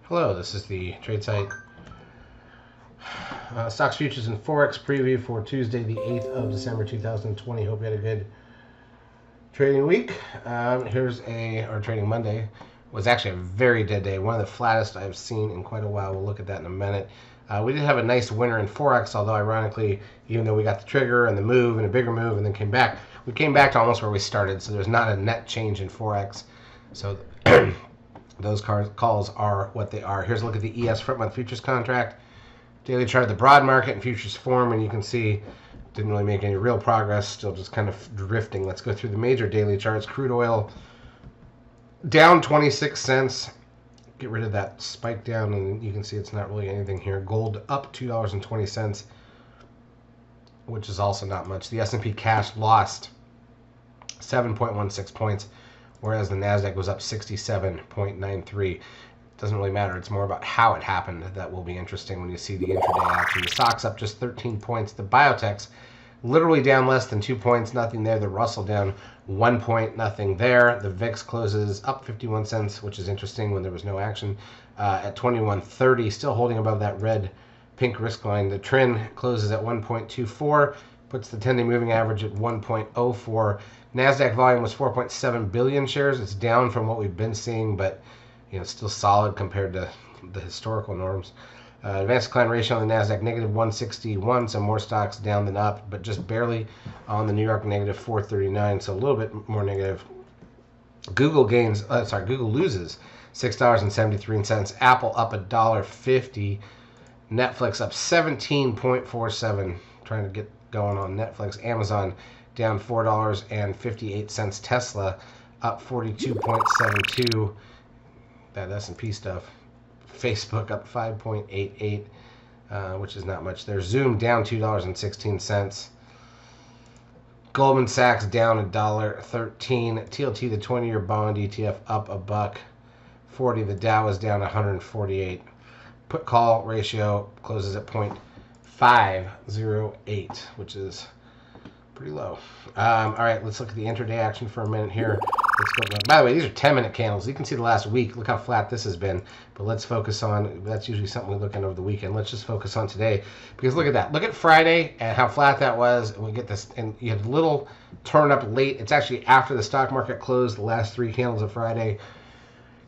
Hello, this is the trade site stocks, futures, and forex preview for Tuesday, the 8th of December, 2020. Hope you had a good trading week. Or trading Monday. It was actually a very dead day, one of the flattest I've seen in quite a while. We'll look at that in a minute. We did have a nice winner in forex, although ironically, even though we got the trigger and the move and a bigger move and then came back, we came back to almost where we started. So there's not a net change in forex. So those calls are what they are. Here's a look at the ES front month futures contract. Daily chart of the broad market and futures form, and you can see didn't really make any real progress, still just kind of drifting. Let's go through the major daily charts. Crude oil down 26 cents. Get rid of that spike down, and you can see it's not really anything here. Gold up $2.20, which is also not much. The S&P cash lost 7.16 points, whereas the NASDAQ was up 67.93. Doesn't really matter. It's more about how it happened that will be interesting when you see the intraday action. The stocks up just 13 points. The biotechs literally down less than 2 points, nothing there. The Russell down 1 point, nothing there. The VIX closes up 51 cents, which is interesting when there was no action, at 21.30, still holding above that red pink risk line. The trend closes at 1.24, puts the 10-day moving average at 1.04. NASDAQ volume was 4.7 billion shares. It's down from what we've been seeing, but still solid compared to the historical norms. Advanced decline ratio on the NASDAQ, negative 161, so more stocks down than up, but just barely on the New York, negative 439, so a little bit more negative. Google loses $6.73. Apple up $1.50. Netflix up 17.47, trying to get going on Netflix. Amazon down $4.58. Tesla up 42.72. That S&P stuff. Facebook up 5.88, which is not much there. Zoom down $2.16. Goldman Sachs down $1.13. TLT, the 20-year bond ETF, up $1.40. The Dow is down 148. Put call ratio closes at 0.508, which is pretty low. All right, let's look at the intraday action for a minute here. Let's go. By the way, these are 10-minute candles. You can see the last week. Look how flat this has been. But let's focus on, that's usually something we look at over the weekend. Let's just focus on today. Because look at that. Look at Friday and how flat that was. And we get this, and you had a little turn up late. It's actually after the stock market closed, the last three candles of Friday.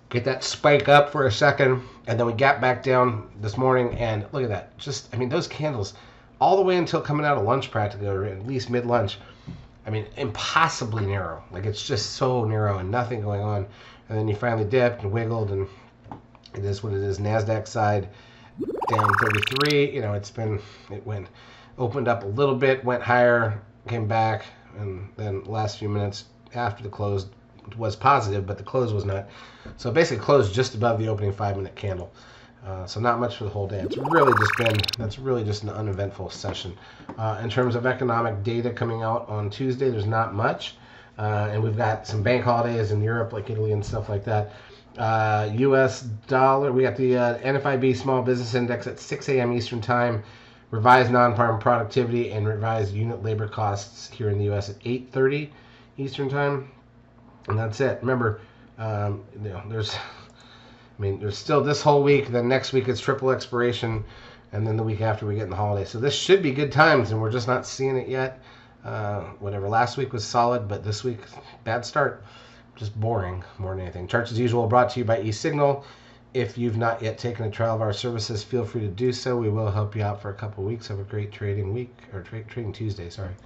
Get that spike up for a second. And then we got back down this morning. And look at that. Just, those candles, all the way until coming out of lunch practically, or at least mid-lunch. Impossibly narrow. Like, it's just so narrow and nothing going on. And then you finally dipped and wiggled, and it is what it is. NASDAQ side down 33. Opened up a little bit, went higher, came back, and then last few minutes after the close was positive, but the close was not. So basically closed just above the opening 5-minute candle. So not much for the whole day. That's really just an uneventful session. In terms of economic data coming out on Tuesday, there's not much. And we've got some bank holidays in Europe, like Italy and stuff like that. U.S. dollar, we got the NFIB Small Business Index at 6 a.m. Eastern Time, revised non-farm productivity and revised unit labor costs here in the U.S. at 8:30 Eastern Time. And that's it. Remember, there's still this whole week, then next week it's triple expiration, and then the week after we get in the holiday. So this should be good times, and we're just not seeing it yet. Last week was solid, but this week, bad start. Just boring more than anything. Charts as usual brought to you by eSignal. If you've not yet taken a trial of our services, feel free to do so. We will help you out for a couple of weeks. Have a great trading week, or trading Tuesday, sorry.